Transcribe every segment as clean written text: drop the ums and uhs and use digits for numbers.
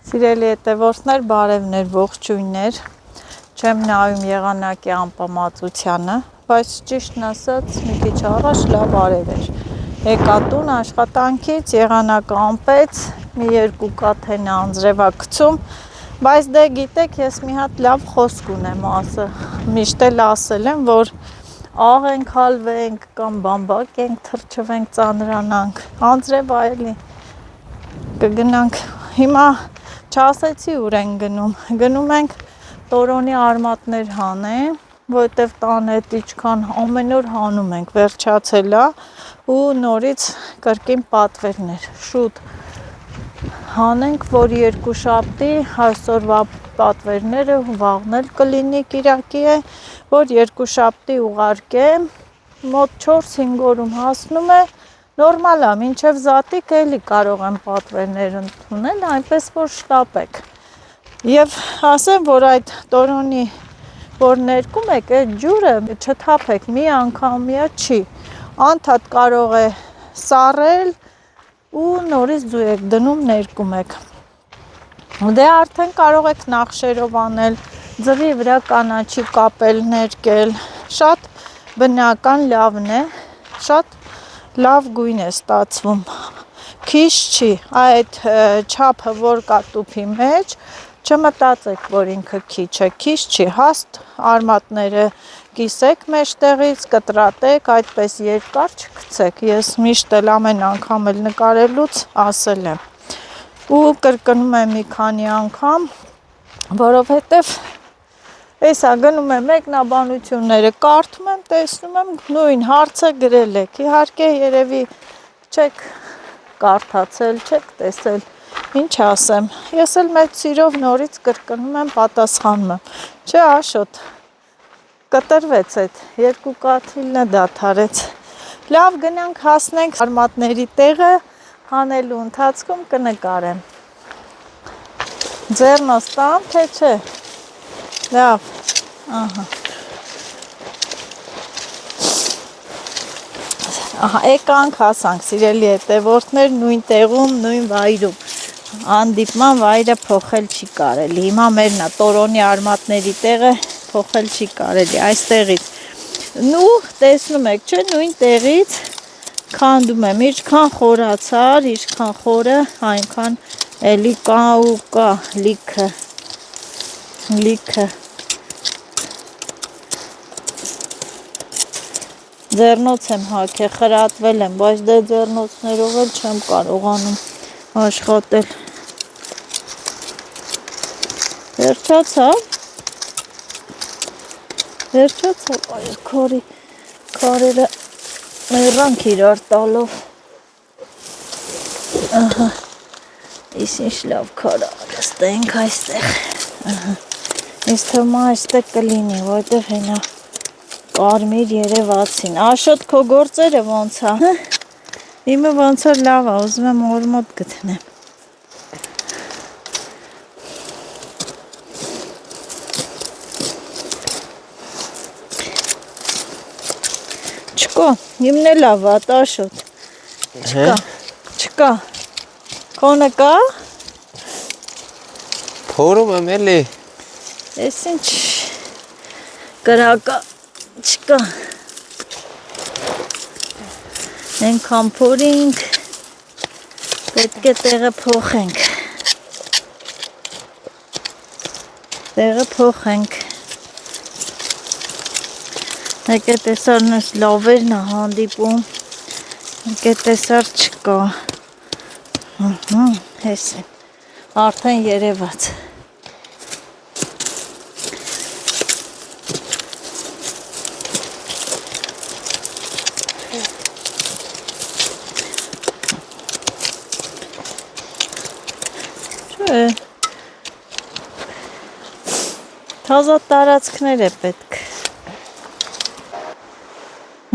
Սիրելի հետևորդներ, բարևներ, ողջույններ, չեմ նայում եղանակի անպամացությանը, բայց ճիշտն ասած մի քիչ առաջ լավ արև էր, եկա տուն աշխատանքից, եղանակը անպեց, մի երկու կաթեն անձրևա գցում, բայց դե գիտեք, ես մի հատ լավ խոսք ունեմ ասը, միշտ էլ ասել եմ, որ աղենք հալվենք կամ բամբակ թրջվենք, ծանրանանք, անձրև այելի կգնանք, հիմա չասեցի ուր ենք գնում ենք տորոնի արմատներ հանեն, որտև տան հետ իչքան ամեն օր հանում ենք, վերջացել է ու նորից կրկին պատվերներ, շուտ հանենք, որ երկուշաբթի այսօրվա պատվերները վաղն էլ կլինի կիրակի է, որ երկուշաբթի ուղարկեմ, մոտ 4-5 օրում հասնում է, նորմալ է, մինչև զատիկ էլի կարող եմ պատվերներ ընդունել, այնպես որ շտապեք։ Եվ ասեմ, որ այդ տորոնի, որ ներկում եք, այդ ջուրը չթափեք, մի անգամյա չի, անդադ կարող է սառել ու նորից ձու եք դնում ներկում եք։ Դե արդեն կարող եք նախշերով անել, ձվի վրա կանաչի կապել, ներկել, շատ բնական լավն է, շատ լավ գույն է ստացվում, քիչ չի, այդ չափը որ կա տուփի մեջ, չմտածեք, որ ինքը քիչ չի, հաստ արմատները կիսեք մեջտեղից, կտրատեք, այդպես երկար չգցեք, ես միշտ էլ ամեն անգամ էլ նկարելուց ասել եմ, ու կրկնում եմ մի քանի անգամ, որովհետև Էսա գնում եմ մեկնաբանությունները, կարդում եմ, տեսնում եմ, նույն հարցը գրել եք, իհարկե երևի չեք կարդացել, չեք տեսել, ինչ ասեմ, ես էլ մեծ սիրով նորից կրկնում եմ, պատասխանում եմ, չէ Աշոտ, կտրվեց այդ, երկու կաթիլն է դադարեց, լավ գնանք հասնենք արմատների տեղը, հանելու ընթացքում կնկարեմ, ձեռնոց տամ, թե չէ, լավ, ահա, եկանք հասանք, սիրելի հետևորդներ, նույն տեղում, նույն վայրում, հանդիպման վայրը փոխել չի կարելի, հիմա մերնա տորոնի արմատների տեղը փոխել չի կարելի, այստեղից, ու տեսնում եք, չէ, նույն տեղից քանդում եմ, ինչքան խորացար, ինչքան խորը, այնքան էլի կա ու կա լիքը, ձեռնոց եմ հագե, խրատվել եմ, բայց դե ձեռնոցներով էլ չեմ կարողանում աշխատել, վերջացավ, այս քարերը մեռանք իրար տալով, ահա, ինչ լավ քար արստենք այստեղ, ինձ թվում է այստեղ կլինի, որտև հենա կարմիր երևացին, Աշոտ քո գործերը ոնց է, իմը ոնց որ լավ է, ուզում եմ օր մոտ գտնեմ, չկա, իմն է լավ է, Աշոտ, չկա, քոնը կա, փորում եմ էլի, ես ինչ կրակա, չկա, ենքան փորինք, պետք է տեղը փոխենք, եկե տեսար նույս լավերն է հանդիպում, եկե տեսար չկա, հես են, արդեն երևաց, Թազա տարածքներ է պետք,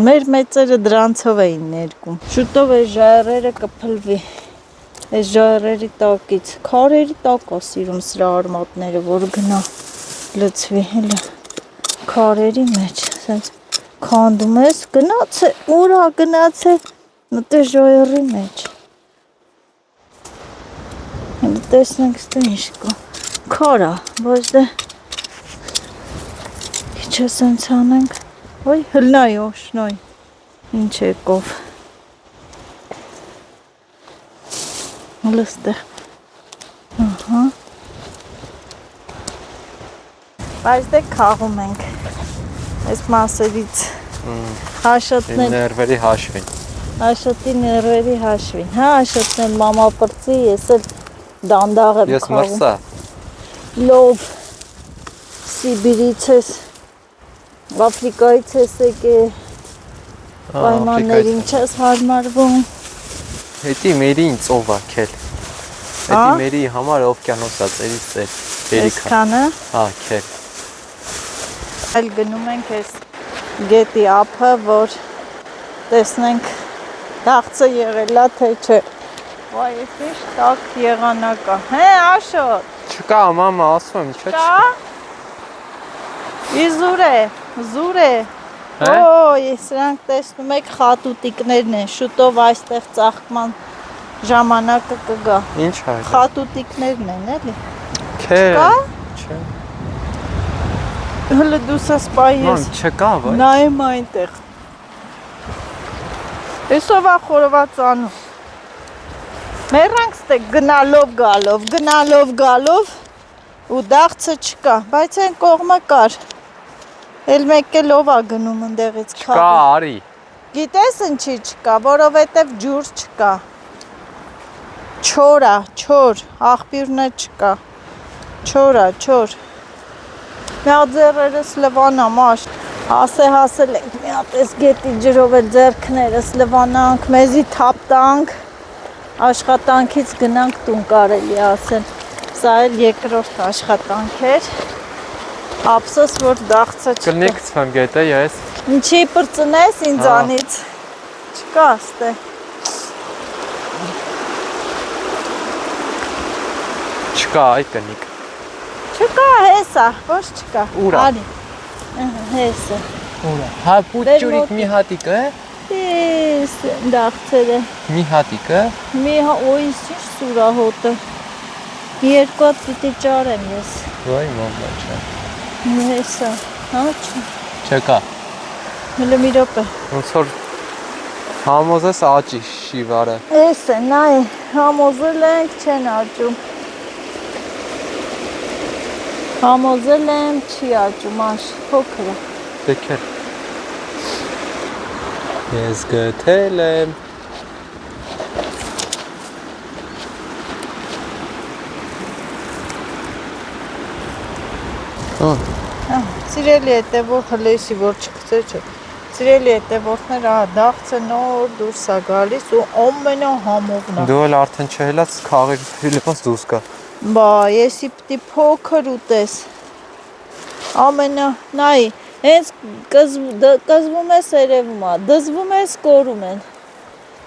մեր մեծերը դրանցով էին ներկում, շուտով այս ժայռերը կփլվի, այս ժայռերի տակից, քարերի տակ է սիրում սրա արմատները, որ գնա լցվի, հելա, քարերի մեջ, սենց քանդում ես, գնաց է, ուր է գնաց է, մտե ժայռի մեջ, տեսնենք ստե ինչ կա։ Քորա, բայց դե քիչ է սենց անենք։ Ոյ, հլնայ, օշնոյ։ Ինչ եկով։ Լստեղ։ Ահա։ Բայց դե քաղում ենք։ Այս մասերից հաշոտնել Ներվերի հաշվին։ Աշոտի ներվերի հաշվին, հա, աշոտնել մամա պրծի, ես էլ դանդաղ եմ Ես քաղում։ մրսա։ Լով, Սիբիրից ես, Աֆրիկայից ես եկե, պայմաններին չես հարմարվում։ Հետի մերին ծովա քել։ Հետի մերի համար օվկիանոսա ծերից ծեր։ Այսքանը։ Հա, քել։ Այլ գնում ենք այս գետի ափը, որ տեսնենք դաղցը եղելա թե չէ։ Վայ, ես ինչ տակ եղանակա։ Հե, Աշոտ։ Չկա, մամա, ասում եմ, չէ՞ Կա։ Իզուր է, զուր է։ Հա։ Օ, սրանք տեսնում եք խատուտիկներն են, շուտով այստեղ ծաղկման ժամանակը կգա։ Ինչ հայ։ Խատուտիկներն են, էլի։ Քել։ Կա։ Չէ։ Հələ դու սա սպայես։ Մամ, չկա, վայ։ Նայեմ այնտեղ։ Էսով է խորոված անում։ Մեռանք ստե գնալով գալով ու դաղցը չկա, բայց այն կողմը կար։ Էլ մեկ էլ ով է գնում ընդեղից Չկա, քաղում։ արի։ Գիտես ինչի չկա, որովհետև ջուր չկա։ Չոր է, չոր, աղբյուրն է չկա։ Չոր է, չոր։ Մի հատ ձեռերս լվանա, մաշ։ Հասել ենք մի հատ էս գետի ջրով էլ ձեռքներս լվանանք, մեզի թափ տանք, աշխատանքից գնանք տուն կարելի ասել։ Սա էլ երկրորդ աշխատանք էր։ Ափսոս, որ դաղցը չկա։ Կլնի գցվեմ գետը, ես։ Ինչի պրծնես ինձանից։ Չկա ստե։ Չկա, այ կնիկ։ Չկա, հեսա, ոչ չկա։ Ուր է։ Արի։ Հեսա։ Ուրա։ Հա, պուճուրիկ մի հատիկը։ Ես դաղցերը։ Մի հատիկը։ Մի օյս ինչ սուրա հոտը։ Երկու հատ պիտի ճարեմ ես։ Վայ, մամա, չէ։ Հեսա, հա չէ։ Չկա։ Հələ մի րոպե։ Ոնց որ համոզես աճի շիվարը։ Էս է, նայ, համոզել ենք, չեն աճում։ Համոզել եմ, չի աճում, աշ, փոքր է։ Դեքեր։ Ես գտել եմ։ Սիրելի հետևոր հլեսի, որ չկծե չէ։ Սիրելի հետևորդներ, դաղցը նոր դուրս է գալիս ու ամենա համովն է։ Դու էլ արդեն չհելած քաղի Ֆիլիպոս դուրս կա։ Բա, եսի պիտի փոքր ուտես։ Ամենա, նայ, հենց կզվում ես երևում է, դզվում ես կորում են։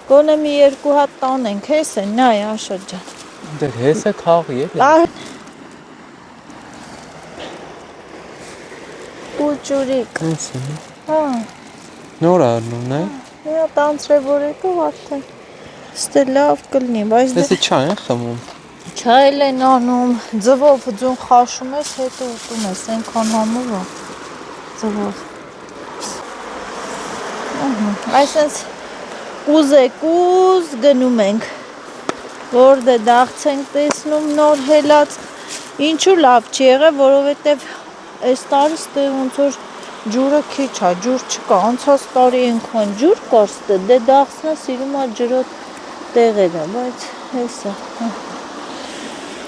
Գոնե մի երկու հատ տանենք, հես են, նայ, Աշոտ ջան։ Դե հես է քաղի էլի։ Պուճուրիկ։ Ինչ է։ Հա, Նոր առնում է։ մի հատ անցրևոր եկով արդեն։ Ստե լավ կլինի, բայց դե Դեսի չա են խմում։ չայլ են անում, ձվով ձուն խաշում ես, հետո ուտում ես, ենքան համով է, ձվով։ Այսենց ուզ գնում ենք, որ դե դաղց ենք տեսնում նոր հելած, ինչու լավ չի եղել, որովհետև այս տարի ստե ոնց որ ջուրը քիչ է, ջուր չկա, անցած տարի ենքան ջուր կար ստե, դե դաղցնը սիրում է ջրոտ տեղերը, բայց հեսա,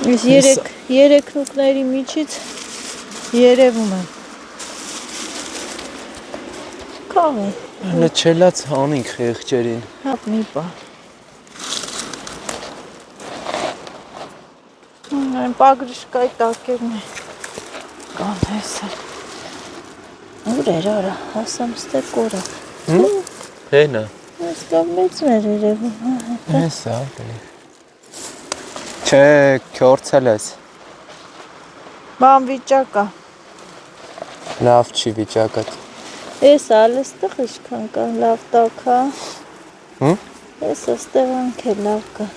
Ես երեք նուկների միջից երևում եմ։ Կաղ է։ Հələ չելած հանինք խեղճերին։ Հապ մի պա։ Այն պագրիշկայի տակերն է։ Կան հեսը։ Ուր էր արա, հասամ ստե կորա։ Հենա։ Ես լավ մեծներ երևում։ Հեսա, կլի։ Չէ, քյորցել ես։ Բան վիճակա։ Լավ չի վիճակը։ Ես ալստեղ իշքան կան, լավ տակա։ Հմ? Ես աստեղ անք է լավ կան։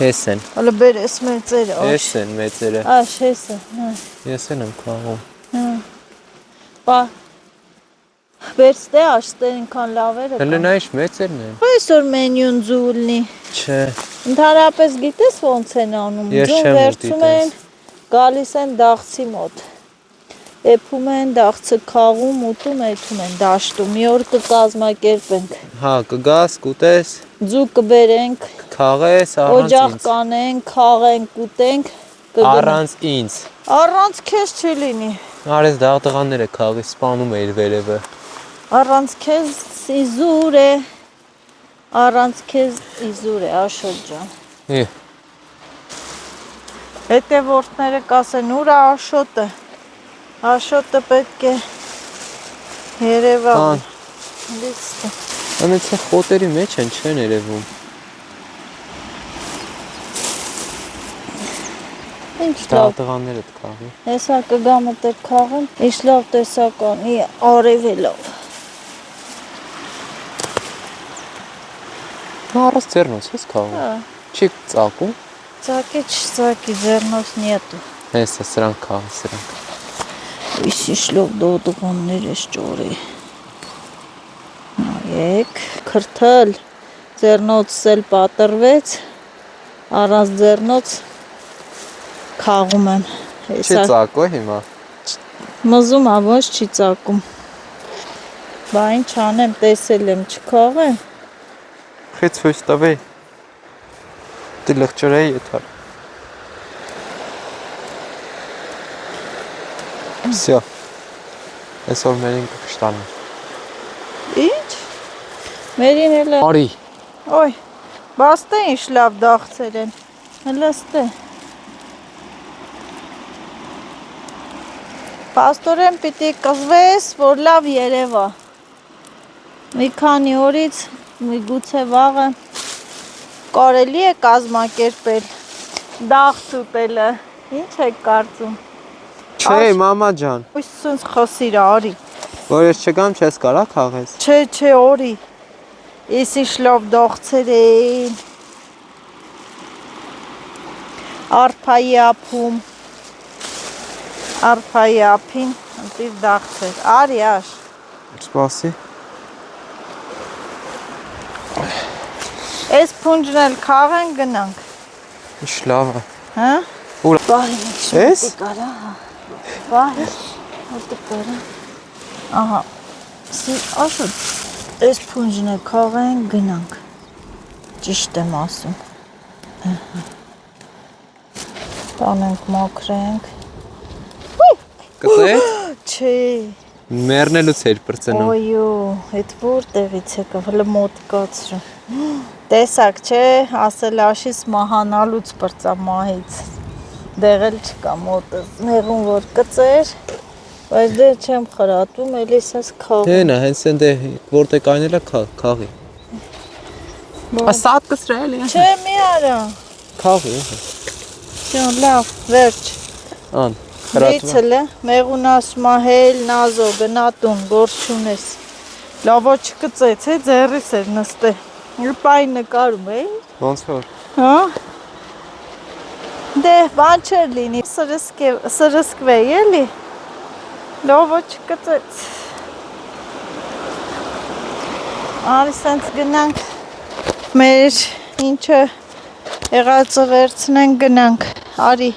Ես են։ Հələ բերես մեծերը, Ես են մեծերը։ Աշ, հեսը, Ես են եմ քաղում։ Բա, բերստե աշտե ինքան լավերը Հələ նա ինչ մեծերն են։ Այսօր մենյուն ձուլնի Չէ։ Ընդհանրապես գիտես ոնց են անում, Ես ձուն չեմ վերցում ուտի են, գալիս են դաղցի մոտ, էփում են, դաղցը քաղում, ուտում, էթում են, դաշտում, մի օր կկազմակերպենք, Հա, կգաս, կուտես, ձու կբերենք, քաղես առանց օջախ ինձ։ կանենք, քաղենք, ուտենք, Առանց ինձ։ Առանց քեզ չի լինի, Արես դաղդղանները քաղի, սպանում էիր վերևը։ առանց քեզ իզուր է, առանց քեզ իզուր է, Աշոտ ջան։ Հետևորդները կասեն ուր է Աշոտը, Աշոտը պետք է երևա լիցտը։ Անեցը խոտերի մեջ են չեն երևում։ Ինչ լավ, Դաղդղանները քաղի։ հեսա կգա մտեր քաղեմ, ինչ լավ տեսականի արևելով։ Նա առած ձեռնոց ես քաղում։ Չի ծակում։ Ծակի չծակի, ձեռնոց նետու։ Հեսա սրանք քաղի, սրանք։ Ինչ լավ դոդղոններ ես ճորի։ Նայեք, քրթել, ձեռնոցս էլ պատրվեց, առանց ձեռնոց քաղում եմ։ Չի ծակո հիմա։ Մզում ա ոչ չի ծակում։ Բա ինչ անեմ, տեսել եմ, չքաղեմ։ Խեց հույս տվեի։ Դի լղջրեի եթար։ Всё։ Այսօր մերին կշտանում։ Ինչ։ Մերին էլ է։ Արի։ Ոյ, բաստե ինչ լավ դաղցեր են։ Հլստե։ Պաստորեն պիտի կզվես, որ լավ երևա։ Մի քանի օրից, միգուցե վաղը կարելի է կազմակերպել դաղց ուտելը։ Ինչ եք կարծում։ Չէ, մամա ջան։ Ույսս խսիր արի։ Որ ես չգամ չես կարա քաղես։ Չէ, օրի։ Ես ինչ լավ դաղցեր էին։ Արփայի ափում։ Արփայի ափին ընտիր դաղցեր։ Արի աշ։ Սպասի։ Այս փունջն էլ քաղեն գնանք։ Ինչ լավ է։ Հա? Ուր։ Բայ, Էս։ կարա։ Բայ, ուտի կարա։ Ահա։ Սի Աշոտ, այս փունջն էլ քաղեն գնանք։ Ճիշտ եմ ասում։ Տանենք մաքրենք։ Կծեց։ Չէ։ Մեռնելուց էր բրծնում։ Ոյո, այդ որտեղից եկավ, հələ մոտկացրու։ Տեսակ չէ, ասել աշիս մահանալուց բրծա մահից։ Դեղել չկա մոտս, նեղուն որ կծեր, բայց դե չեմ խրատում, էլիս ես քաղում։ Դենա, հենց են դե որտեղ կայնելա քաղի։ Ասատ կսրել է։ Չէ, մի արա։ Քաղի։ Շո լավ, վերջ։ Ան, խրատում։ Դիցել է, մեղուն ասում է հել նազո գնատուն, գործ չունես։ Լավո չկծեց, է ձեռիս էր նստե։ Պայ նկարում էի։ Ոնց որ։ Հա։ Դե բան չէր լինի, սրսկվեի էլի։ Լավո չկծեց։ Արի սենց գնանք, մեր ինչը եղածը վերցնենք գնանք, արի։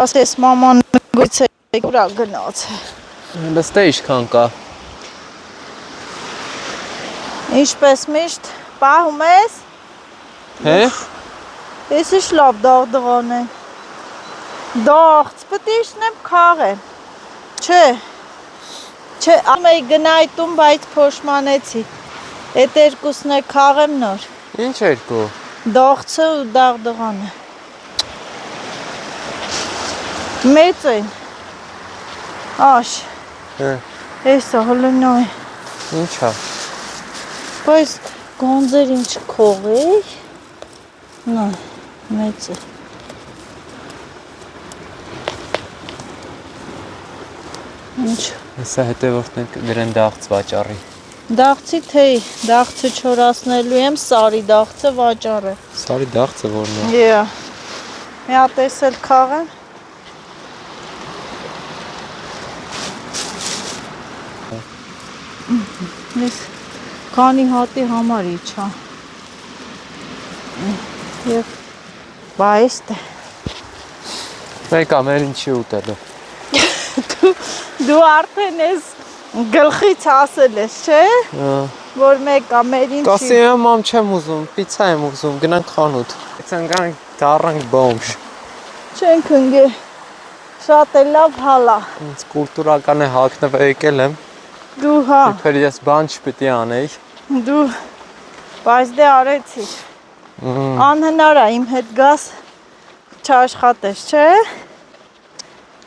Ասես մաման գույց է ուրա գնաց է։ Լստե իշխան կա։ Ինչպես միշտ պահում ես։ Հե։ Ես ինչ լավ դաղդղան է։ Դաղց, պտի իշնեմ քաղեմ։ Չէ, ամեի գնայտում, բայց փոշմանեցի։ Էտ երկուսն է քաղեմ նոր։ Ինչ երկու։ Դաղցը ու դաղդղանը։ Մեծ են։ Աշ։ Հե։ Էսա հլնոյ։ Ինչա։ Բայց գոնձեր ինչ քողեի։ Նա, մեծ է։ Ինչ։ Հեսա հետևորդն են դրեն դաղց վաճառի։ Դաղցի թեյ, դաղցը չորացնելու եմ, սարի դաղցը վաճառը։ Սարի դաղցը որն է։ Yeah. Մի հատ էլ քաղեմ։ Ես քանի հատի համար իջա։ Եվ բայստե։ Մեկ ամեն ինչի ուտելու։ Դու արդեն ես գլխից ասել ես, չէ՞։ Որ մեկ ամեն ինչի։ Կասի մամ չեմ ուզում, պիցա եմ ուզում, գնանք խանութ։ Ցանկանք դառնանք բոմժ։ Չենք ընկե։ Շատ է լավ հալա։ Ինձ կուլտուրական է հագնվել եկել եմ։ Դու հա։ Իբր ես բան չպիտի անեի։ Դու բայց դե արեցի։ Անհնար է իմ հետ գաս չաշխատես, չէ՞։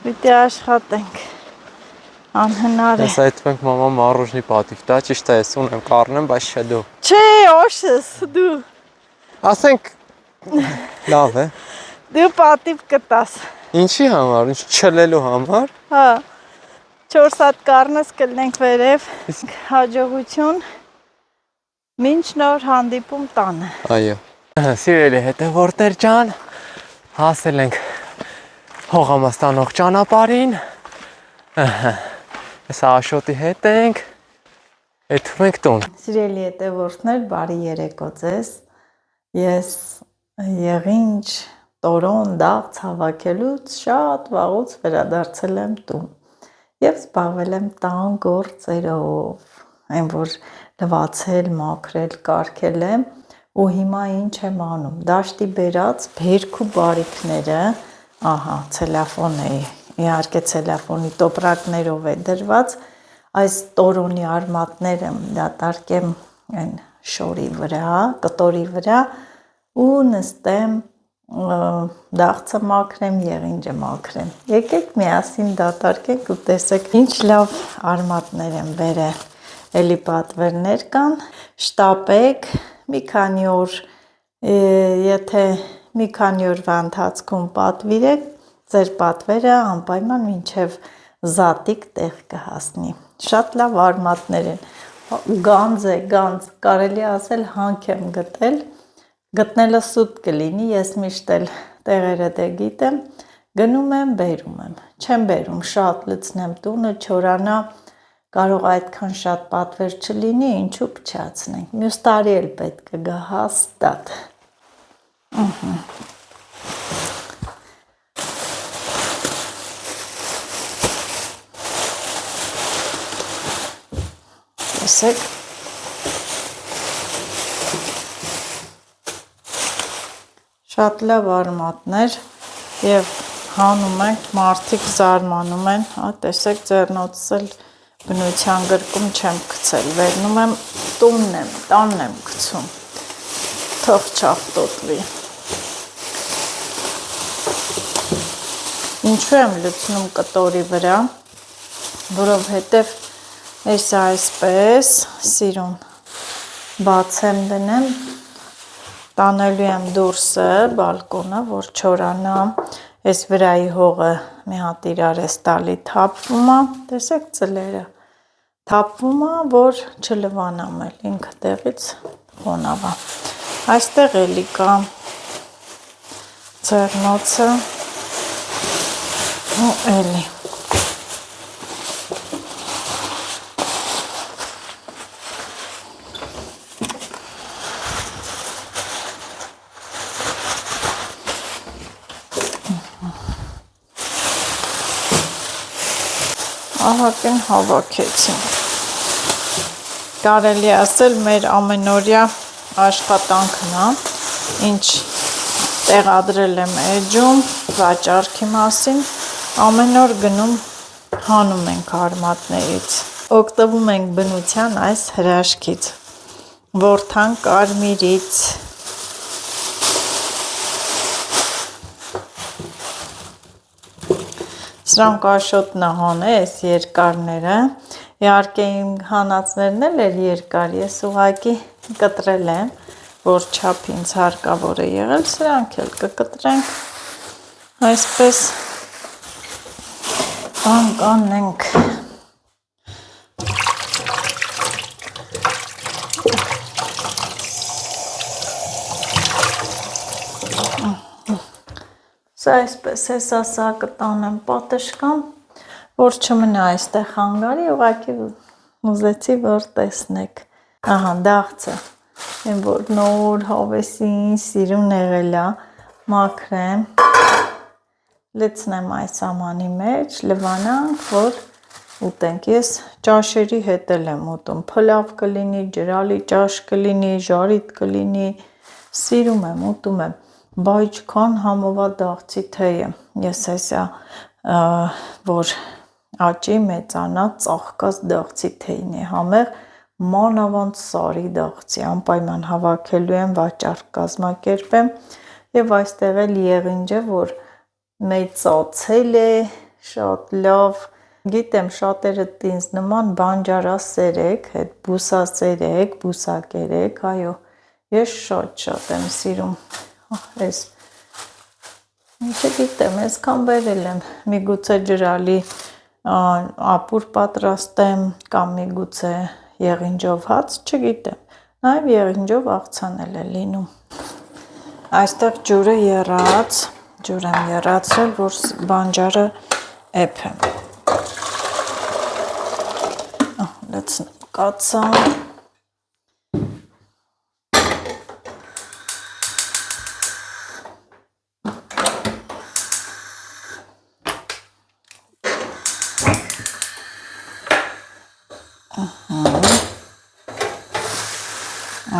Պիտի աշխատենք։ Անհնար է։ Ես այդպես մամա մառոժնի պատիվ տա, ճիշտ է, ես ունեմ կառնեմ, բայց չէ դու։ Չէ, օշս, դու։ Ասենք լավ է։ Դու պատիվ կտաս։ Ինչի համար, ինչ չլելու համար։ Հա։ 4 հատ կառնես կլնենք վերև։ Հաջողություն։ Մինչ նոր հանդիպում տանը։ Այո։ Սիրելի հետևորդներ ջան, հասել ենք հողամաստանող ճանապարհին։ Ես Աշոտի հետ ենք։ Եթում ենք տուն։ Սիրելի հետևորդներ, բարի երեկո ձեզ։ Ես եղինջ տորոն դաղց հավաքելուց շատ վաղուց վերադարձել եմ տուն եւ զբաղվել եմ տան գործերով, այն որ լվացել, մաքրել, կարգել եմ ու հիմա ինչ եմ անում։ Դաշտի բերած բերք ու բարիկները, ահա, ցելոֆոն է, իհարկե ցելոֆոնի տոպրակներով է դրված, այս տորոնի արմատները դատարկեմ այն շորի վրա, կտորի վրա ու նստեմ դաղցը մաքրեմ, եղինջը մաքրեմ։ Եկեք միասին դատարկենք ու տեսեք ինչ լավ արմատներ եմ բերել։ Էլի պատվերներ կան, շտապեք, մի քանի օր, եթե մի քանի օրվա ընթացքում պատվիրեք, ձեր պատվերը անպայման մինչև զատիկ տեղ կհասնի։ Շատ լավ արմատներ են, գանձ է, գանձ, կարելի ասել հանք եմ գտել, գտնելը սուտ կլինի, ես միշտ էլ տեղերը դե գիտեմ, գնում եմ, բերում եմ, չեմ բերում, շատ լցնեմ տունը, չորանա, կարող այդքան շատ պատվեր չլինի, ինչու փչացնենք, մյուս տարի էլ պետք է գա հաստատ։ Տեսեք։ Շատ լավ արմատներ եւ հանում ենք, մարդիկ զարմանում են, հա, տեսեք ձեռնոցս էլ բնության գրկում չեմ գցել, վերնում եմ տանն եմ գցում, թող չախտոտվի։ Ինչու եմ լցնում կտորի վրա, որովհետև ես այսպես սիրուն բացեմ դնեմ, տանելու եմ դուրսը, բալկոնը, որ չորանա, ես վրայի հողը մի հատ իրար ես տալի թափվում է, տեսեք ծլերը, թափվում է, որ չլվանամ էլ, ինքը տեղից խոնավ է։ Այստեղ էլի կա ձեռնոցը ու էլի։ Ահագին հավաքեցին։ Կարելի ասել մեր ամենօրյա աշխատանքն է, ինչ տեղադրել եմ էջում, վաճառքի մասին, ամեն օր գնում հանում ենք արմատներից, օգտվում ենք բնության այս հրաշքից, որդան կարմիրից, սրանք Աշոտն է հանել, այս երկարները, իհարկե իմ հանածներն էլ էր երկար, ես ուղղակի կտրել եմ, որ չափ ինձ հարկավոր է եղել, սրանք էլ կկտրենք, այսպես բան կանենք։ Սա այսպես հեսա սա կտանեմ պատշկամ, որ չմնա այստեղ հանգարի, ուղղակի ուզեցի, որ տեսնեք։ Ահա, դաղձը, այն որ նոր հավեսին սիրուն եղել է, մաքրեմ, լցնեմ այս ամանի մեջ, լվանանք, որ ուտենք։ Ես ճաշերի հետ եմ ուտում, փլավ կլինի, ջրալի ճաշ կլինի, ժարիտ կլինի, սիրում եմ, ուտում եմ, բայց քան համովա դաղձի թեյը, ես այսա, որ աճի մեծանած ծաղկած դաղձի թեյն է համեղ, մանավանդ սարի դաղձի, անպայման հավաքելու եմ, վաճառք կազմակերպեմ և այստեղ էլ եղինջը, որ մեծացել է, շատ լավ, գիտեմ շատերդ ինձ նման բանջարասեր եք, հետ բուսասեր եք, բուսակեր եք, այո, ես շատ եմ սիրում, ես չգիտեմ, այսքան բերել եմ, միգուցե ջրալի ապուր պատրաստեմ, կամ միգուցե եղինջով հաց, չգիտեմ, նաև եղինջով աղցանել է լինում, այստեղ ջուրը եռած, ջուր եմ եռացրել, որ բանջարը էփեմ, լցնեմ կացան,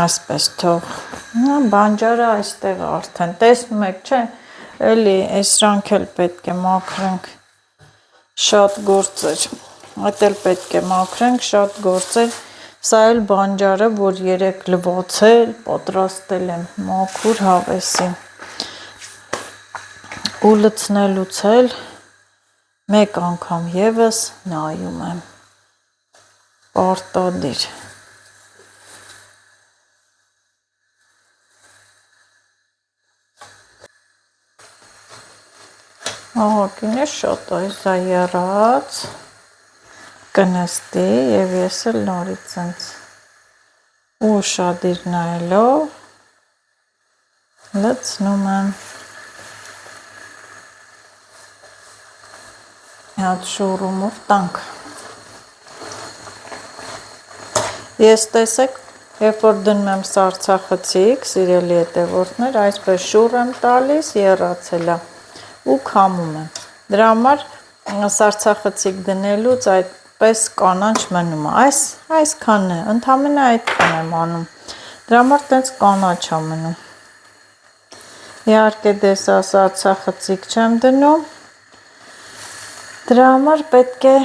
այսպես թող, բանջարը այստեղ արդեն, տեսնում եք, չէ, էլի այսրանք էլ պետք է մաքրենք, շատ գործեր, այդ էլ պետք է մաքրենք, շատ գործեր, սա էլ բանջարը, որ երեկ լվացել, պատրաստել եմ մաքուր հավեսին, ու լցնելուց էլ մեկ անգամ ևս նայում եմ, պարտադիր, ահագին է շատ այզա եռած, կնստի և ես էլ նորից ինձ ուշադիր նայելով լցնում եմ, հատ շուռումով տանք, ես տեսեք, երբ որ դնում եմ սառցախցիկ, սիրելի հետևորդներ, այսպես շուռ եմ տալիս, եռացել է, ու քամում եմ, դրա համար սառցախցիկ դնելուց այդպես կանաչ մնում է, այսքանն է, ընդամենը այդքան եմ անում, դրա համար տենց կանաչ է մնում, իհարկե դեսա սառցախցիկ չեմ դնում, դրա համար պետք է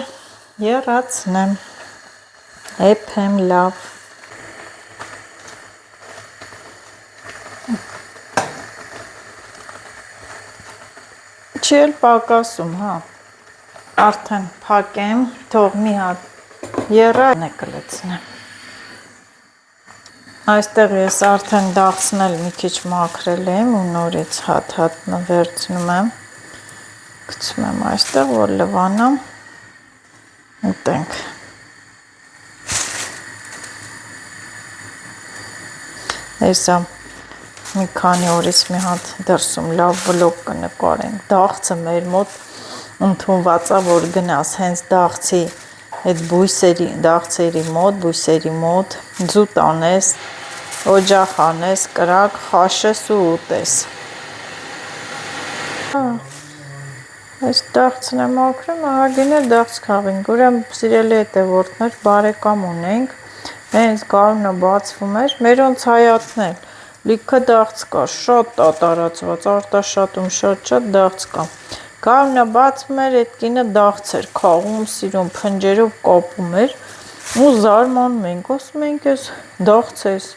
եռացնեմ, էփեմ լավ, չի էլ պակասում, հա, արդեն փակեմ, թող մի հատ եռա կլցնեմ, այստեղ ես արդեն դաղձնել մի քիչ մաքրել եմ ու նորից հատ վերցնում եմ, գցում եմ այստեղ, որ լվանամ, ուտենք, հեսա, մի քանի օրից մի հատ դրսում լավ վլոգ կնկարենք, դաղձը մեր մոտ ընդունված է, որ գնաս հենց դաղձի այդ դաղձերի մոտ, ձուտ անես, օջախ անես, կրակ, խաշես ու ուտես, այս դաղձն է մաքրում, ահագին է դաղձ քաղինք, ուրեմն սիրելի հետևորդներ, բարեկամ ունենք, հենց գարունը բացվում էր, մերոնց հայատն էլ, լիքը դաղձ կա, շատ տարածված, Արտաշատում շատ դաղձ կա, գարունը բացվում էր, այդ կինը դաղձ էր քաղում, սիրում, փնջերով կապում էր, ու զարմանում ենք, ասում ենք ես դաղձ ես,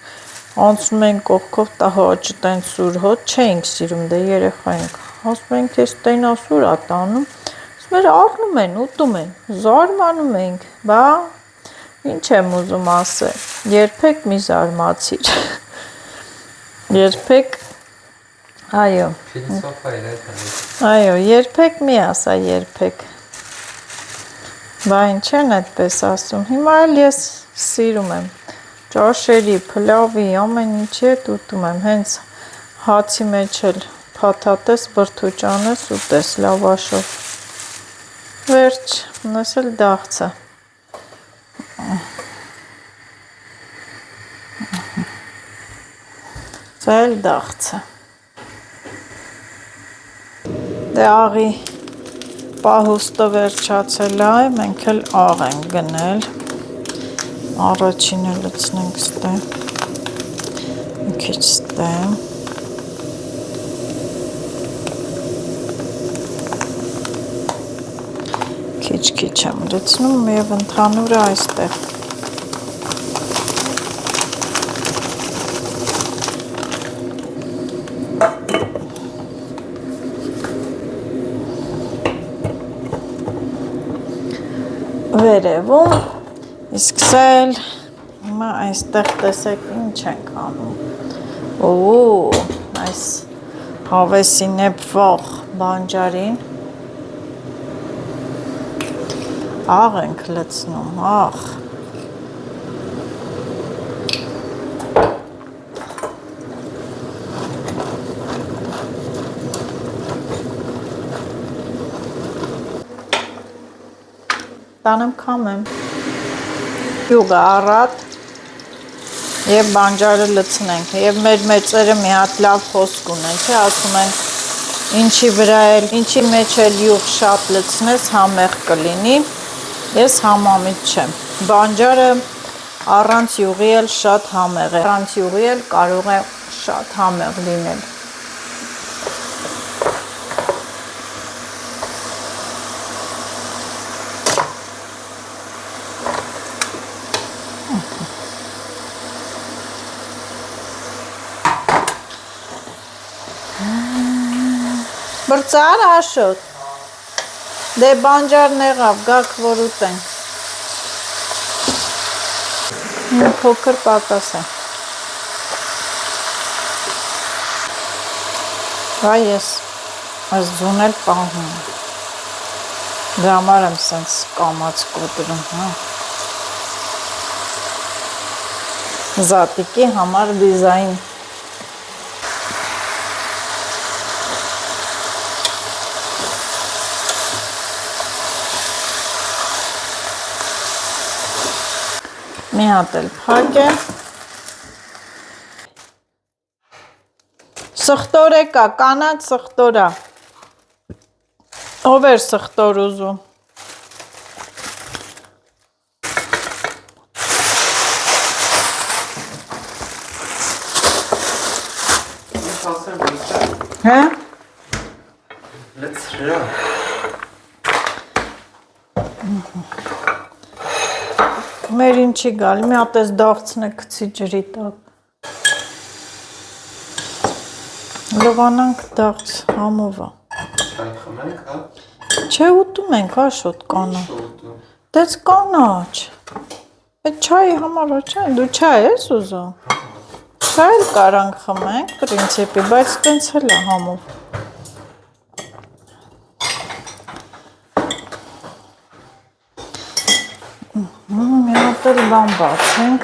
անցնում ենք կողքով տահաճ, տենց սուր հոտ, չէինք սիրում, դե երեխա ենք, ասում ենք ես տենասուր ա տանում, ասում էր առնում են, ուտում են, զարմանում ենք, բա, ինչ եմ ուզում ասել, երբեք մի զարմացիր, երբեք, այո, երբեք մի ասա, երբեք, բա ինչ են այդպես ասում, հիմա էլ ես սիրում եմ, ճաշերի, փլավի, ամեն ինչի հետ ուտում եմ, հենց հացի մեջ էլ փաթաթես, բրդուճանես ուտես լավաշով։ Վերջ, նես էլ դաղցը։ Սա էլ դաղցը։ Դե աղի պահուստը վերջացել է, մենք էլ աղ ենք գնել։ Առաջինը լցնենք ստե։ Մի քիչ ստե։ Քիչ եմ լցնում և ընդհանուրը այստեղ։ Վերևում, իսկ սա էլ հիմա այստեղ տեսեք ինչ ենք անում։ Այս հավեսին է վաղ բանջարին աղ ենք լցնում, աղ։ Տանեմ քամեմ։ Յուղը առատ և բանջարը լցնենք և մեր մեծերը մի հատ լավ խոսք ունեն, չէ, ասում են ինչի մեջ էլ յուղ շատ լցնես համեղ կլինի, ես համամիտ չեմ, բանջարը առանց յուղի էլ շատ համեղ է, առանց յուղի էլ կարող է շատ համեղ լինել։ Բրծար Աշոտ, դե բանջարն եղավ, գաք որ ուտենք, մի փոքր պակաս է, վայ ես այս ձուն էլ պահում եմ, դե համար եմ սենց կամաց կոտրում, զատիկի համար դիզայն։ Մի հատ էլ փակ է։ Սխտոր է կա, կանաչ սխտորա։ Ով էր սխտոր ուզում։ Հա? Լցրա։ Մեր ինչի գալի, մի հատ էս դաղցն է գցի ջրի տակ։ Լվանանք դաղց համովա։ Չայ խմենք, հա։ Չէ ուտում ենք, Աշոտ կանա։ Դեց կանաչ։ Այդ չայի համար չէ, դու չայ ես ուզում։ Չայ էլ կարանք խմենք, պրինցիպի, բայց տենց էլ է համով։ Մի հատ էլ բան բացենք։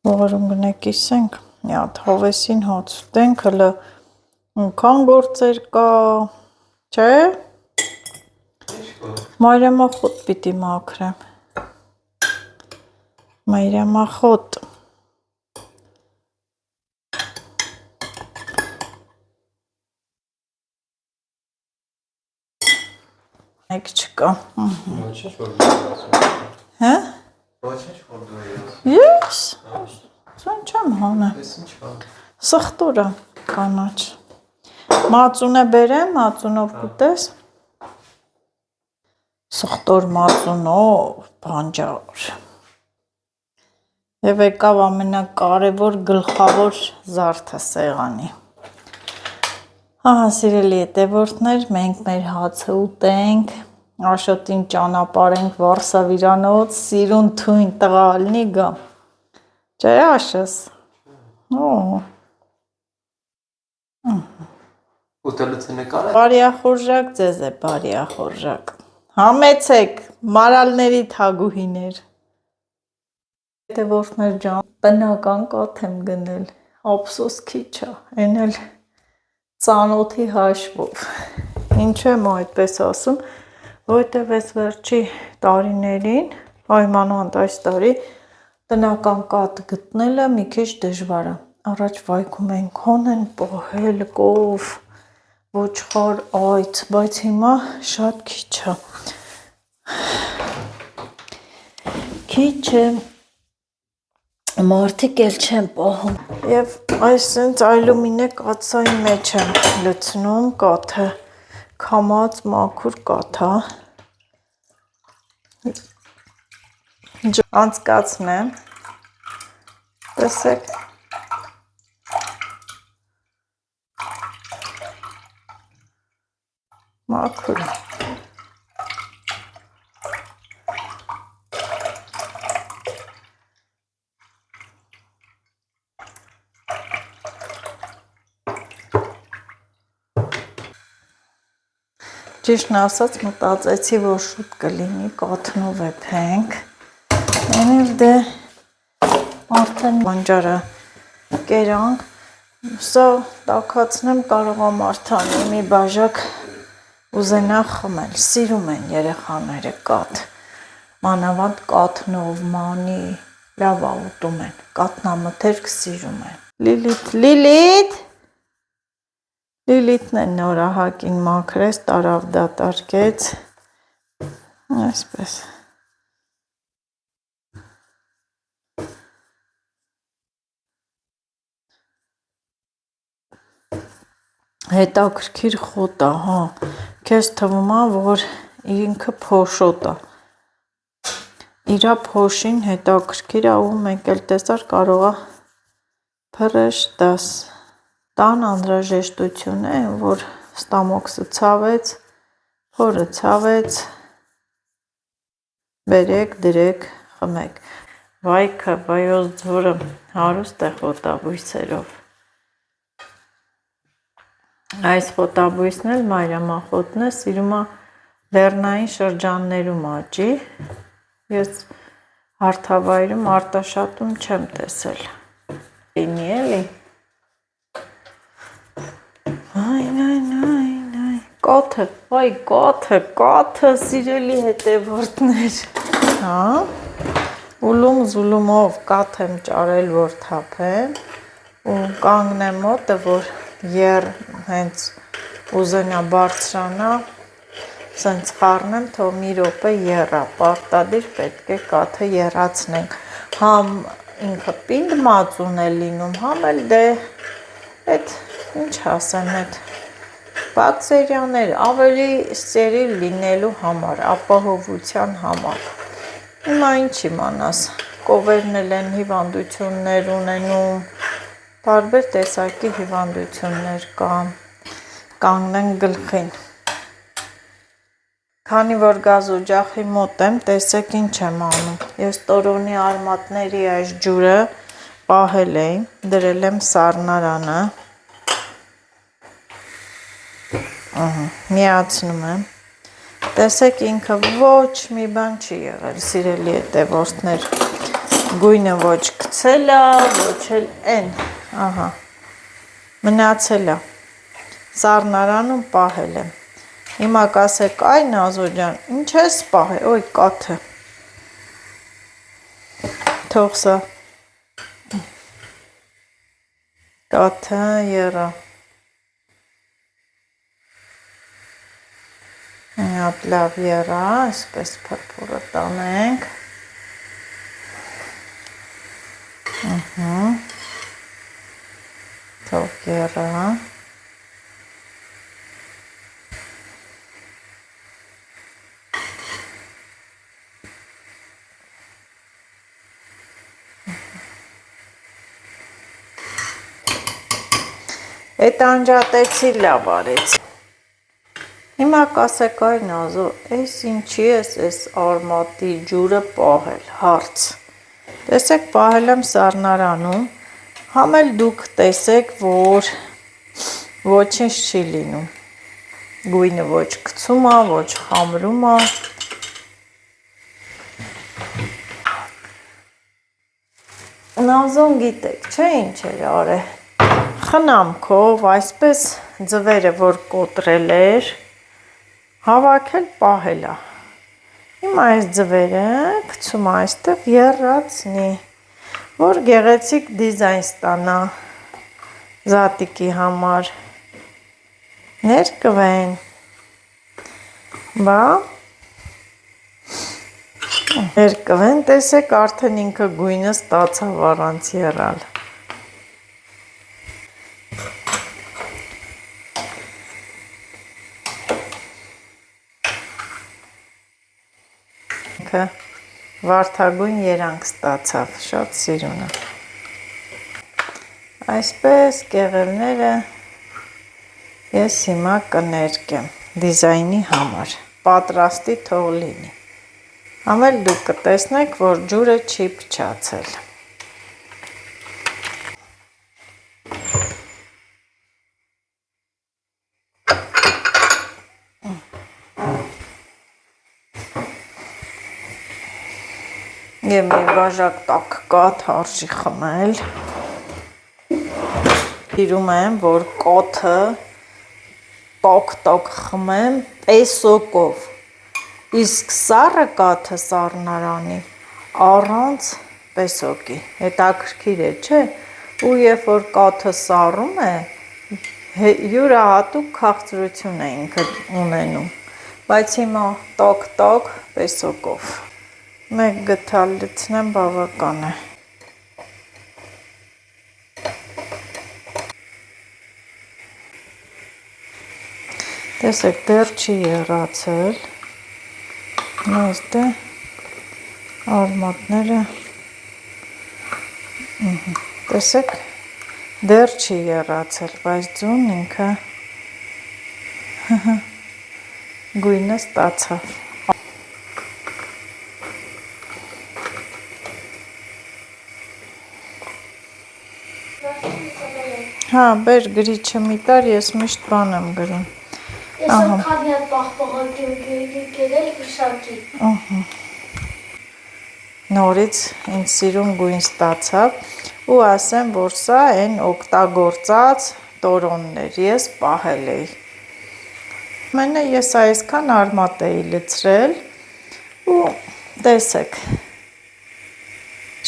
Ողորում գնեք կիսենք, մի հատ հավեսին հաց ուտենք, հլը ունքան գործեր կա, չէ։ Մայրամախոտ պիտի մաքրեմ։ Մայրամախոտ։ Մեկ չկա։ Ոչինչ որ դու ասում։ Հա? Ոչինչ որ դու ես։ Ես։ Սան չեմ հանա։ Ես ինչ բան։ Սխտորա կանաչ։ Մածունը բերեմ, մածունով կուտես։ Սխտոր մածունով, բանջար։ Եվ եկավ ամենակարևոր գլխավոր զարդը սեղանի։ Ահա սիրելի հետևորդներ, մենք մեր հացը ուտենք, Աշոտին ճանապարհենք Վարշավիրանոց, սիրուն թույն տղա ալնի գա։ Չէ Աշոս։ Ուտելուց նկար է։ Բարյախորժակ ձեզ է, բարյախորժակ։ Համեցեք, մարալների թագուհիներ։ Հետևորդներ ջան, տնական կաթ եմ գնել, ափսոս քիչ է, այն էլ ծանոթի հաշվով։ Ինչու եմ այդպես ասում, որովհետև այս վերջի տարիներին, պայմանանդ այս տարի, տնական կաթ գտնելը մի քիչ դժվար է։ Առաջ վայքում այնքան են պահել կով, ոչխար այծ, բայց հիմա շատ քիչ է։ Քիչ է, մարդիկ էլ չեն պահում։ Եվ այս սենց այլումինե կաթսայի մեջ եմ լցնում կաթը, քամած մաքուր կաթ է։ Անցկացնեմ, տեսեք, մաքուր է։ Ճիշտն ասած մտածեցի, որ շուտ կլինի, կաթնով է փենք, էնել դե արդեն բանջարը կերանք, սա տաքացնեմ կարող եմ արդանի, մի բաժակ ուզենա խմել, սիրում են երեխաները կաթ, մանավանդ կաթնով, մանի, լավ ուտում են, կաթնամթերք սիրում են։ Լիլիթն է նորահակին մաքրեց, տարավ դատարկեց, այսպես։ Հետաքրքիր խոտ է, հա, քեզ թվում է, որ ինքը փոշոտ է, իրա փոշին հետաքրքիր է ու մեկ էլ տեսար կարող է փռշտաս, տան անհրաժեշտություն է, որ ստամոքսը ցավեց, փորը ցավեց, բերեք, դրեք, խմեք, վայքը, վայոց ձորը հարուստ է խոտաբույսերով, այս խոտաբույսն էլ մայրամախոտն է, սիրում է լեռնային շրջաններում աճի, ես հարթավայրում արտաշատում չեմ տեսել, լինի էլի, կաթը, վայ կաթը, սիրելի հետևորդներ, հա, ուլում զուլումով կաթ եմ ճարել, որ թափեմ, ու կանգնեմ մոտը, որ եր հենց ուզենա բարձրանա, սենց խառնեմ, թող մի րոպե եռա, պարտադիր պետք է կաթը եռացնենք, համ ինքը պինդ մածուն է լինում, համ էլ դե, էդ, ինչ ասեմ, էդ, բակտերիաներ ավելի ստերիլ լինելու համար, ապահովության համար, հիմա ինչ իմանաս, կովերն էլ են հիվանդություններ ունենում, տարբեր տեսակի հիվանդություններ կան, կանգնեն գլխին, քանի որ գազօջախի մոտ եմ, տեսեք ինչ եմ անում, ես տորոնի արմատների այս ջուրը պահել էի, դրել եմ սառնարանը, միացնում եմ, տեսեք ինքը ոչ մի բան չի եղել, սիրելի հետևորդներ, գույնը ոչ գցել է, ոչ էլ են, ահա, մնացել է, սառնարանում պահել եմ, հիմա կասեք, այ Նազո ջան, ինչ ես պահել, ոյ կաթը, թող սա, կաթը եռա, մի հատ լավ եռա, այսպես փրփուրը տանենք, թող եռա, Էդ անջատեցի լավ արեցի, հիմա կասեք այ Նազո, այս ինչի ես այս արմատի ջուրը պահել, հարց, տեսեք պահել եմ սառնարանում, համ էլ դուք տեսեք, որ ոչինչ չի լինում, գույնը ոչ գցում է, ոչ խամրում է, Նազոն գիտեք, չէ ինչ էր արել։ Խնամքով այսպես ձվերը, որ կոտրել էր, հավաքել պահել է։ Հիմա այս ձվերը գցում այստեղ եռացնի, որ գեղեցիկ դիզայն ստանա զատիկի համար։ Ներկվեն։ Բա ներկվեն, տեսեք արդեն ինքը գույնը ստացավ առանց եռալ։ Ինքը վարդագույն երանք ստացավ, շատ սիրուն է։ Այսպես կեղևները ես հիմա կներկեմ դիզայնի համար, պատրաստի թող լինի։ Ամել դուք կտեսնեք, որ ջուրը չի փչացել։ Եվ մի բաժակ տաք կաթ արժի խմել։ Իրում եմ, որ կոթը տոկ խմեմ պեսոկով, իսկ սառը կաթը սառնարանի առանց պեսոկի, հետաքրքիր է, չէ, ու երբ որ կաթը սառում է, յուրահատուկ քաղցրություն է ինքը ունենում, բայց հիմա տոկ պեսոկով, մեկ գթալ լցնեմ բավական է։ Տեսեք, դեռ չի եռացել, այստեղ արմատները, տեսեք, դեռ չի եռացել, բայց ձուն ինքը գույնը ստացավ։ Հա, բեր գրիչը մի տար, ես միշտ բան եմ գրում։ Ես անգամ հատ պաղպաղակի գերել վշակի։ Նորից ինձ սիրուն գույն ստացավ ու ասեմ, որ սա այն օգտագործած տորոններ ես պահել էի։ Մենը ես այսքան արմատ էի լցրել ու տեսեք,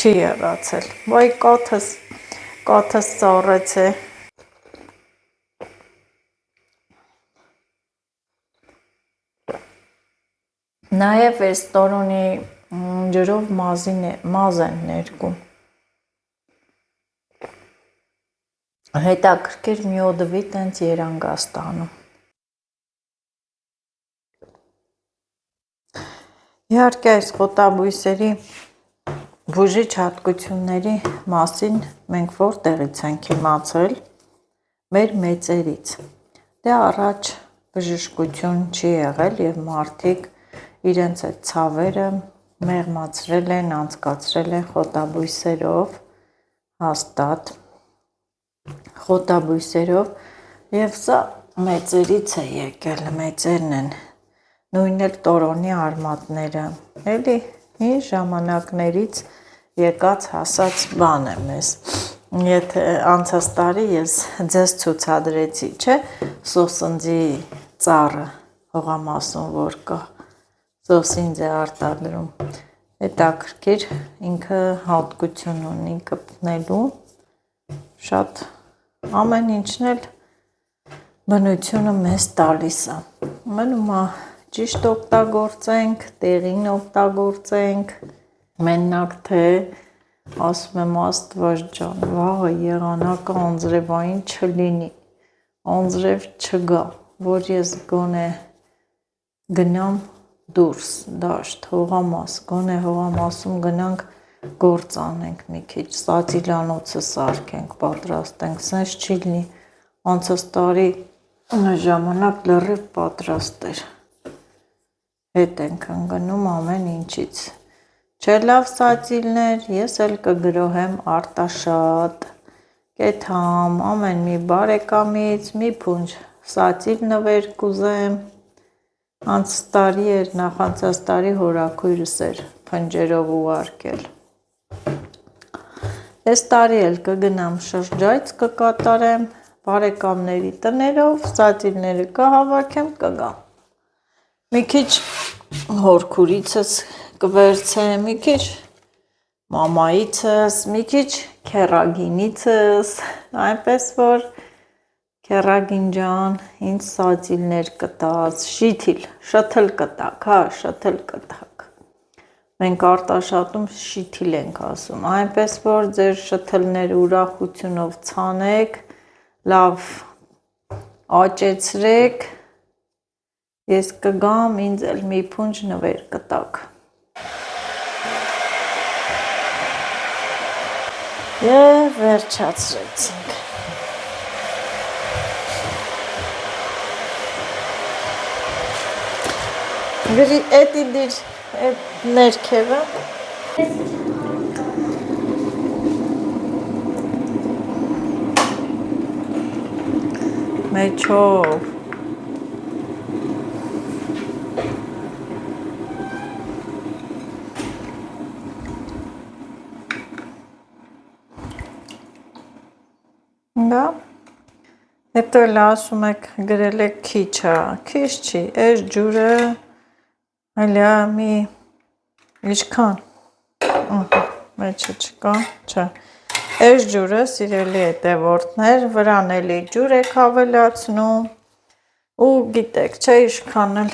չի եռացել, վայ կաթս ծառեց է։ Նաև այս տորոնի ջրով մազ են ներկում։ Հետաքրքիր մի օդվի տենց երանգ է ստանում։ Իհարկե այս խոտաբույսերի բուժիչ հատկությունների մասին մենք որտեղից ենք իմացել, մեր մեծերից։ Դե առաջ բժշկություն չի եղել և մարդիկ իրենց այդ ցավերը մեղմացրել են, անցկացրել են խոտաբույսերով, հաստատ խոտաբույսերով և սա մեծերից է եկել, մեծերն են, նույն էլ տորոնի արմատները, էլի հին ժամանակներից եկած հասած բան է մեզ, եթե անցած տարի ես ձեզ ցուցադրեցի, չէ, սոսնձի ծառը հողամասում որ կա, սոսինձ է արտադրում, հետաքրքիր ինքը հատկություն ունի կպնելու, շատ ամեն ինչն էլ բնությունը մեզ տալիս է, մնում է ճիշտ օգտագործենք, տեղին օգտագործենք, մենակ թե ասում եմ Աստված ջան, վաղը եղանակը անձրևային չլինի, անձրև չգա, որ ես գոնե գնամ դուրս, դաշտ, հողամաս, գոնե հողամասում գնանք գործ անենք մի քիչ, սածիլանոցը սարքենք, պատրաստենք, սենց չի լինի, անցած տարի ժամանակ լրիվ պատրաստ էր, հետ ենք ընկնում ամեն ինչից, չէ լավ սածիլներ, ես էլ կգրոհեմ Արտաշատ, կեթամ, ամեն մի բարեկամից, մի փունջ սածիլ նվեր կուզեմ, անցած տարի էր, նախանցած տարի հորաքույրս էր փնջերով ուղարկել, Այս տարի էլ կգնամ շրջայց կկատարեմ, բարեկամների տներով, սատիրները կհավաքեմ, կգամ։ Մի քիչ հորքուրիցս կվերցեմ, մի քիչ մամայիցս, մի քիչ քեռագինիցս, այնպես որ քեռագին ջան, ինձ սատիլներ կտած, շթլ կտակ, հա, շթլ կտակ։ Մենք Արտաշատում շիթիլ ենք ասում, այնպես որ ձեր շթլները ուրախությունով ցանեք, լավ աճեցրեք, ես կգամ, ինձ էլ մի փունջ նվեր կտակ։ Եվ վերջացրեցինք։ Գրի էտի դիր Այդ ներքևը մեջով դա հետո էլ ասում եք գրել եք քիչ չի, այս ջուրը Հալյա մի ինչքան, մեջը չկա, չէ, այս ջուրը սիրելի հետևորդներ, վրան էլի ջուր եք հավելացնում ու գիտեք, չէ ինչքան էլ,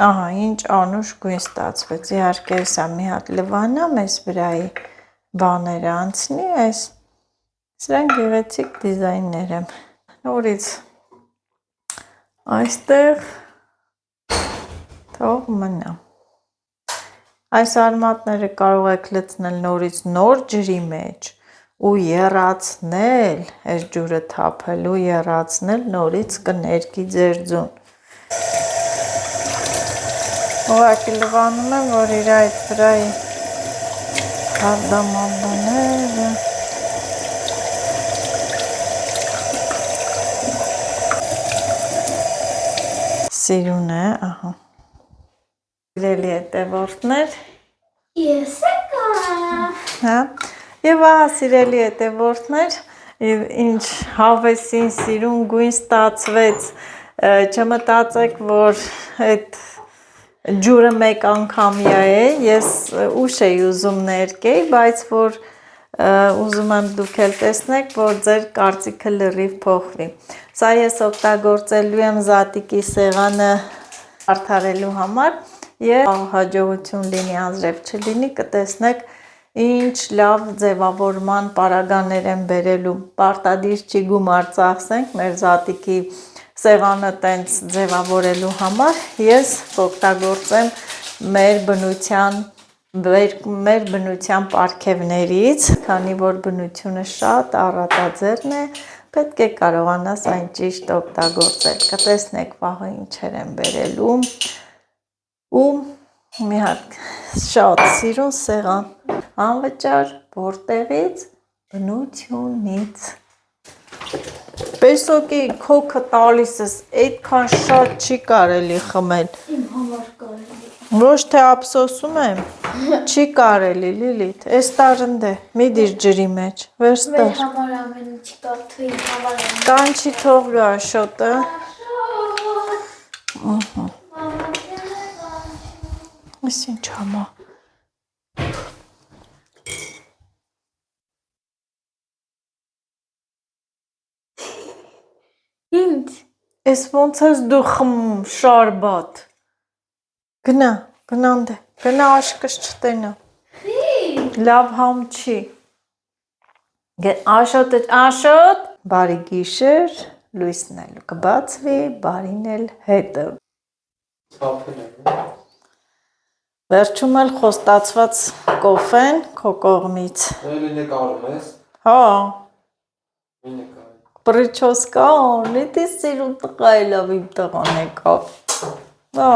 ահա ինչ անուշ գույն ստացվեց, իհարկե սա մի հատ լվանամ այս վրայի բաները անցնի, սրանք գեղեցիկ դիզայններ եմ, նորից այստեղ թող մնա։ Այս արմատները կարող եք լցնել նորից նոր ջրի մեջ ու եռացնել, այս ջուրը թափել ու եռացնել նորից կներկի ձեր ձուն։ Ուղղակի լվանում եմ, որ իր այդ վրայի կարդամանդաները Սիրուն է, ահա։ Սիրելի հետևորդներ։ Ես եկա։ Հա։ Եվ ահա սիրելի հետևորդներ, ինչ հավեսին սիրուն գույն ստացվեց, չմտածեք, որ այդ ջուրը մեկ անգամյա է, ես ուշ էի ուզում ներկեի, բայց որ ուզում եմ դուք էլ տեսնեք, որ ձեր կարծիքը լրիվ փոխվի։ Սա ես օգտագործելու եմ զատիկի սեղանը արդարելու համար եւ հաջողություն լինի, անձրև չլինի, կտեսնեք ինչ լավ ձևավորման պարագաներ եմ բերելու։ Պարտադիր չի գումար ծախսենք մեր զատիկի սեղանը տենց ձևավորելու համար, ես կօգտագործեմ մեր բնության պարգևներից, քանի որ բնությունը շատ առատաձեռն է, պետք է կարողանաս այն ճիշտ օգտագործել։ Կտեսնեք վաղը ինչեր եմ բերելու ու մի հատ շատ սիրուն սեղան, անվճար որտեղից բնությունից։ Պեսոկի քոքը տալիս ես, այդքան շատ չի կարելի խմել։ Իմ համար կարելի։ Ոչ թե ափսոսում եմ, չի կարելի Լիլիթ, այս տարնդե, մի դիր ջրի մեջ, վերստեր։ Մեր համար ամեն ինչ կա, թույն համար եմ։ Կանչի թողլու Աշոտը։ Ես ինչ համա։ Ինձ։ Ես ոնց ես դու խմում շարբատ։ Գնա, գնանդե, գնա աշկս չտենա։ Լավ համ չի։ Աշոտ, բարի գիշեր, լույսն էլ կբացվի, բարին էլ հետը։ Վերջում էլ խոստացված կոֆեն քո կողմից։ Էլի կարում ես։ Հա։ Պրիչոսկա, նետի սիրուն տղա է լավ իմ տղան եկավ։ Հա։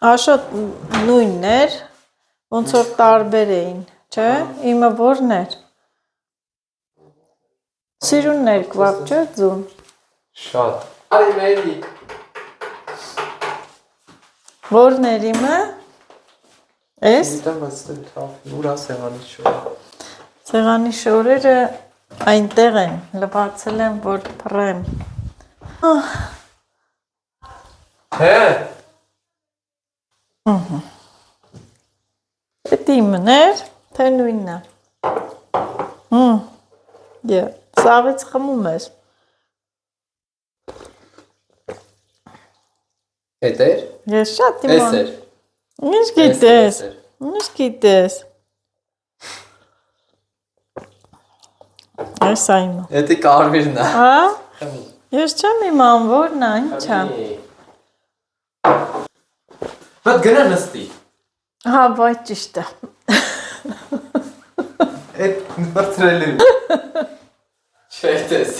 Աշոտ նույնն էր, ոնց որ տարբեր էին, չէ, իմը որն էր։ Սիրուն ներկվավ, չէ, ձուն։ Շատ։ Արի մերի։ Որն էր իմը։ Էս Գիտեմ, բայց թավ ուրա սեղանի շորը։ սեղանի շորերը այնտեղ են, լվացել եմ, որ փռեմ։ Հե։ Պետք է մներ, թե նույնն է։ Դե, սաղից խմում ես։ Հետեր։ Ես շատ իման։ Էսեր։ Ինչ գիտես։ Ինչ գիտես։ Այս այմը։ Էդի կարմիրն է։ Հա? Ես չեմ իման որն է, ինչ է։ Բայց գնա նստի։ Հա, բայց ճիշտ է։ Էդ նրտրել եմ։ Չէ, տես։